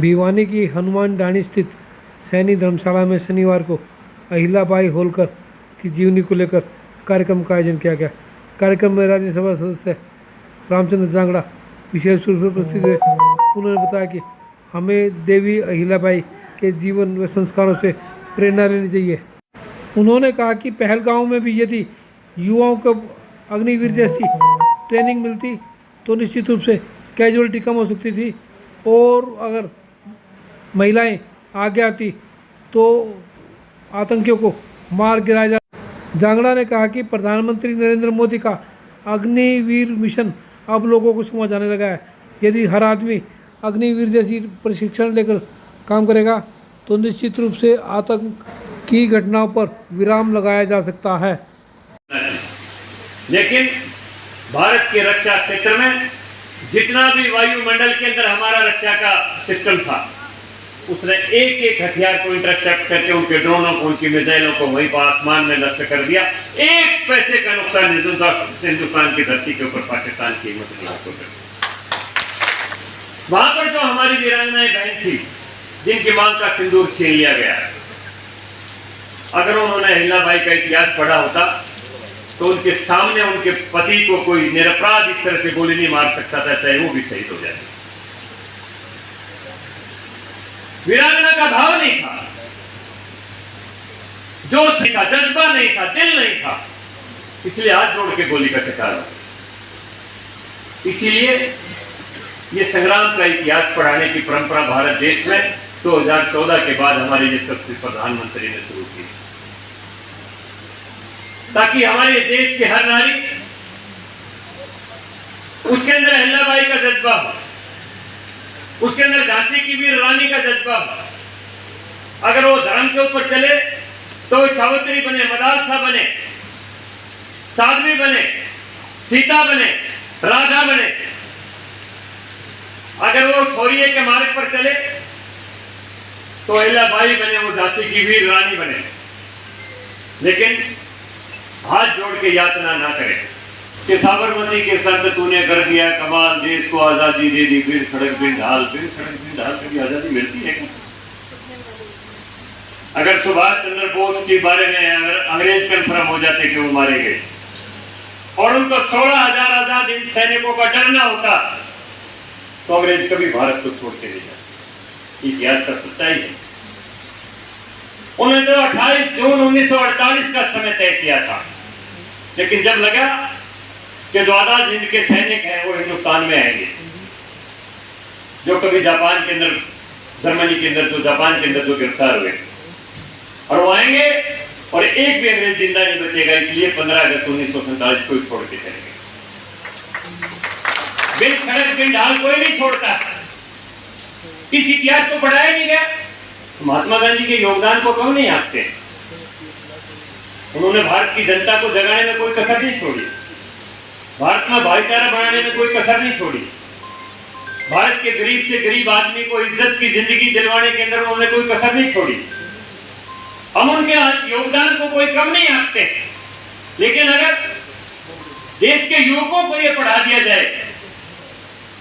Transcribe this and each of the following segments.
भिवानी की हनुमान डाणी स्थित सैनी धर्मशाला में शनिवार को अहिल्याबाई होलकर की जीवनी को लेकर कार्यक्रम का आयोजन किया गया। कार्यक्रम में राज्यसभा सदस्य रामचंद्र जांगड़ा विशेष रूप से उपस्थित हुए। उन्होंने बताया कि हमें देवी अहिल्याबाई के जीवन व संस्कारों से प्रेरणा लेनी चाहिए। उन्होंने कहा कि पहलगांव में भी यदि युवाओं को अग्निवीर जैसी ट्रेनिंग मिलती तो निश्चित रूप से कैजुअलिटी कम हो सकती थी और अगर महिलाएं आगे आती तो आतंकियों को मार गिराया जा। जांगड़ा ने कहा कि प्रधानमंत्री नरेंद्र मोदी का अग्निवीर मिशन अब लोगों को समझ आने लगा है। यदि हर आदमी अग्निवीर जैसी प्रशिक्षण लेकर काम करेगा तो निश्चित रूप से आतंक की घटनाओं पर विराम लगाया जा सकता है। लेकिन भारत के रक्षा क्षेत्र में जितना भी वायुमंडल के अंदर हमारा रक्षा का सिस्टम था, उसने एक एक हथियार को इंटरसेप्ट करके उनके ड्रोनों को, उनकी मिसाइलों को वहीं पर आसमान में नष्ट कर दिया। एक पैसे का नुकसान हिंदुस्तान की धरती के ऊपर पाकिस्तान की हिम्मत नहीं आपको कर। वहां पर जो हमारी वीरांगनाएं बहन थी जिनकी मांग का सिंदूर छीन लिया गया, अगर उन्होंने अहिल्याबाई का इतिहास पढ़ा होता तो उनके सामने उनके पति को कोई निरपराध इस तरह से गोली नहीं मार सकता था, चाहे वो भी शहीद हो जाए। वीरांगना का भाव नहीं था, जोश नहीं था, जज्बा नहीं था, दिल नहीं था, इसलिए हाथ जोड़ के गोली का शिकार हो। इसीलिए ये संग्राम का इतिहास पढ़ाने की परंपरा भारत देश में 2014 के बाद हमारे यशस्वी प्रधानमंत्री ने शुरू की, ताकि हमारे देश के हर नारी उसके अंदर अहिल्याबाई का जज्बा हो, उसके अंदर झांसी की वीर रानी का जज्बा हो। अगर वो धर्म के ऊपर चले तो वो सावित्री बने, मदालसा बने, साध्वी बने, सीता बने, राधा बने। अगर वो शौर्य के मार्ग पर चले तो अहिल्याबाई बने, वो झांसी की वीर रानी बने। लेकिन हाथ जोड़ के याचना ना करें कि साबरमती के संत तूने कर दिया कमाल, देश को आजादी दे दी, फिर खड़क बिन ढाल। फिर खड़क बिन ढाल कभी आजादी मिलती है क्या? अगर सुभाष चंद्र बोस के बारे में अगर अंग्रेज कंफर्म हो जाते कि वो मारे गए और उनको 16,000 आजाद हिंद सैनिकों का डर ना होता तो अंग्रेज कभी भारत को छोड़ के नहीं जाते। इतिहास का सच्चाई है। उन्होंने तो 28 जून 1948 का समय तय किया था, लेकिन जब लगा कि जो आजाद हिंद के सैनिक हैं वो हिंदुस्तान में आएंगे, जो कभी जापान के अंदर, जर्मनी के अंदर, जो जापान के अंदर जो गिरफ्तार हुए, और वो आएंगे और एक भी अंग्रेज जिंदा नहीं बचेगा, इसलिए 15 अगस्त 1947 को छोड़ के चले गए। बिन खड़क बिन ढाल कोई नहीं छोड़ता। इस इतिहास को पढ़ाया नहीं गया। महात्मा गांधी के योगदान को कम नहीं आंकते। उन्होंने भारत की जनता को जगाने में कोई कसर नहीं छोड़ी, भारत में भाईचारा बढ़ाने में कोई कसर नहीं छोड़ी, भारत के गरीब से गरीब आदमी को इज्जत की जिंदगी दिलवाने के अंदर उन्होंने कोई कसर नहीं छोड़ी। हम उनके योगदान को कोई कम नहीं आंकते। लेकिन अगर देश के युवकों को यह पढ़ा दिया जाए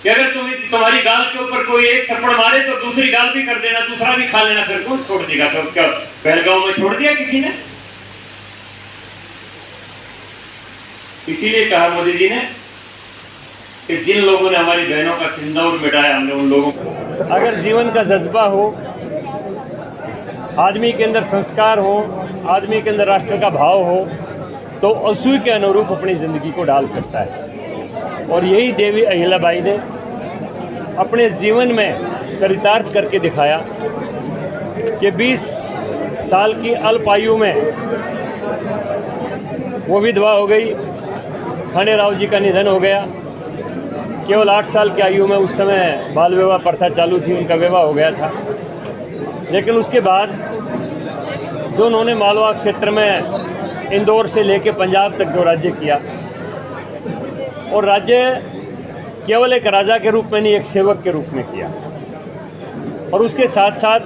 कि अगर तुम्हारी गाल के ऊपर कोई एक थप्पड़ मारे तो दूसरी गाल भी कर देना, दूसरा भी खा लेना, फिर कौन छोड़ देगा? तो क्या पहलगांव में छोड़ दिया किसी ने? इसीलिए कहा मोदी जी ने कि जिन लोगों ने हमारी बहनों का सिंदूर मिटाया, हमने उन लोगों को। अगर जीवन का जज्बा हो, आदमी के अंदर संस्कार हो, आदमी के अंदर राष्ट्र का भाव हो, तो असूय के अनुरूप अपनी जिंदगी को ढाल सकता है। और यही देवी अहिल्याबाई ने अपने जीवन में चरितार्थ करके दिखाया कि 20 साल की अल्प आयु में वो विधवा हो गई, खांडेराव जी का निधन हो गया। केवल 8 साल की आयु में, उस समय बाल विवाह प्रथा चालू थी, उनका विवाह हो गया था। लेकिन उसके बाद जो उन्होंने मालवा क्षेत्र में इंदौर से लेके पंजाब तक जो राज्य किया, और राज्य केवल एक राजा के रूप में नहीं, एक सेवक के रूप में किया। और उसके साथ साथ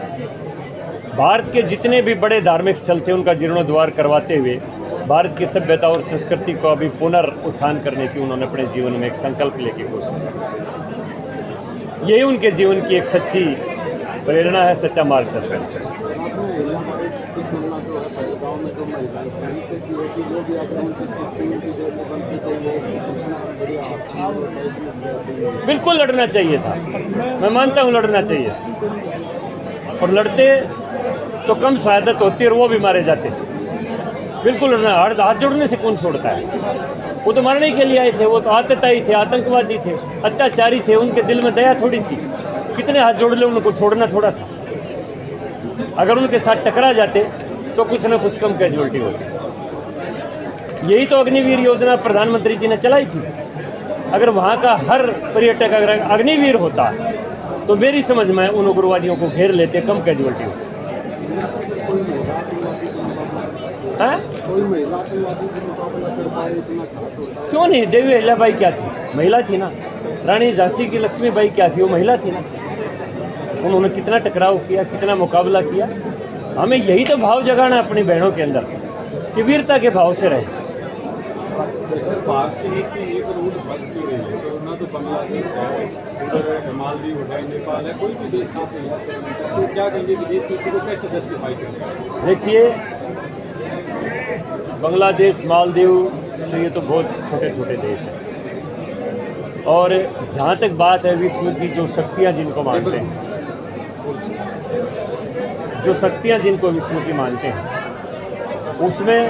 भारत के जितने भी बड़े धार्मिक स्थल थे उनका जीर्णोद्धार करवाते हुए भारत की सभ्यता और संस्कृति को अभी पुनर्उत्थान करने की उन्होंने अपने जीवन में एक संकल्प लेके कोशिश की। यही उनके जीवन की एक सच्ची प्रेरणा है, सच्चा मार्गदर्शन है। बिल्कुल लड़ना चाहिए था, मैं मानता हूँ लड़ना चाहिए, और लड़ते तो कम शहादत होती और वो भी मारे जाते। बिल्कुल लड़ना, हाथ जोड़ने से कौन छोड़ता है? वो तो मारने के लिए आए थे, वो तो आतताई थे, आतंकवादी थे, अत्याचारी थे, उनके दिल में दया थोड़ी थी। कितने हाथ जोड़ ले, उनको छोड़ना थोड़ा था। अगर उनके साथ टकरा जाते तो कुछ ना कुछ कम कैजुअलिटी होती। यही तो अग्निवीर योजना प्रधानमंत्री जी ने चलाई थी। अगर वहाँ का हर पर्यटक अगर अग्निवीर होता तो मेरी समझ में उन उग्रवादियों को घेर लेते, कम कैजुअलिटी होती। हाँ? क्यों नहीं? देवी अहिल्याबाई क्या थी? महिला थी ना। रानी झांसी की लक्ष्मीबाई क्या थी? वो महिला थी ना। उन्होंने कितना टकराव किया, कितना मुकाबला किया। हमें यही तो भाव जगाना है अपनी बहनों के अंदर कि वीरता के भाव से रहे। तो बांग्लादेश है, उधर मालदीव है, नेपाल है, कोई भी देश साथ नहीं है, तो क्या कहेंगे विदेश नीति को कैसे जस्टिफाई करें? देखिए, बांग्लादेश, मालदीव, तो ये तो बहुत छोटे छोटे देश हैं। और जहाँ तक बात है विश्व की जो शक्तियाँ जिनको मानते हैं, जो शक्तियाँ जिनको विश्व की मानते हैं, उसमें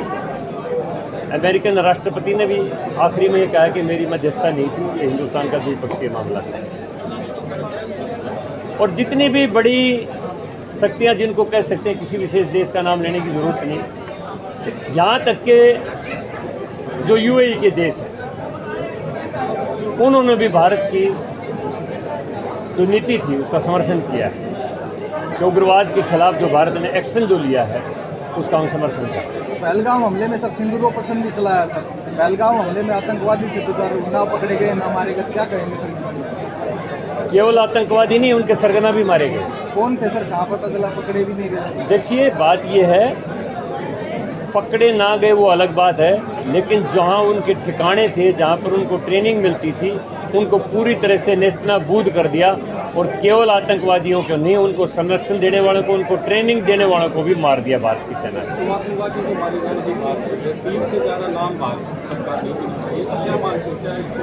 अमेरिकन राष्ट्रपति ने भी आखिरी में ये कहा कि मेरी मध्यस्थता नहीं थी, ये हिंदुस्तान का द्विपक्षीय मामला था। और जितनी भी बड़ी शक्तियां जिनको कह सकते हैं, किसी विशेष देश का नाम लेने की ज़रूरत नहीं, यहाँ तक के जो यूएई के देश हैं, उन्होंने भी भारत की जो नीति थी उसका समर्थन किया है। कि उग्रवाद के खिलाफ जो भारत ने एक्शन जो लिया है उसका हम समर्थन किया। पहलगाम हमले में सर सिंदूर ऑपरेशन भी चलाया था। पहलगाम हमले में आतंकवादी थे जो ना पकड़े गए ना मारे गए, क्या कहेंगे सर? केवल आतंकवादी नहीं, उनके सरगना भी मारे गए। कौन थे सर? कहाँ पता चला? पकड़े भी नहीं गए। देखिए, बात ये है, पकड़े ना गए वो अलग बात है, लेकिन जहाँ उनके ठिकाने थे, जहाँ पर उनको ट्रेनिंग मिलती थी, उनको पूरी तरह से नेस्तनाबूद कर दिया। और केवल आतंकवादियों को नहीं, उनको संरक्षण देने वालों को, उनको ट्रेनिंग देने वालों को भी मार दिया भारत की सेना ने। आतंकवादी को मारे जाने की बात है, 3 से ज़्यादा नाम भारत सरकार ने, क्या मानते हैं?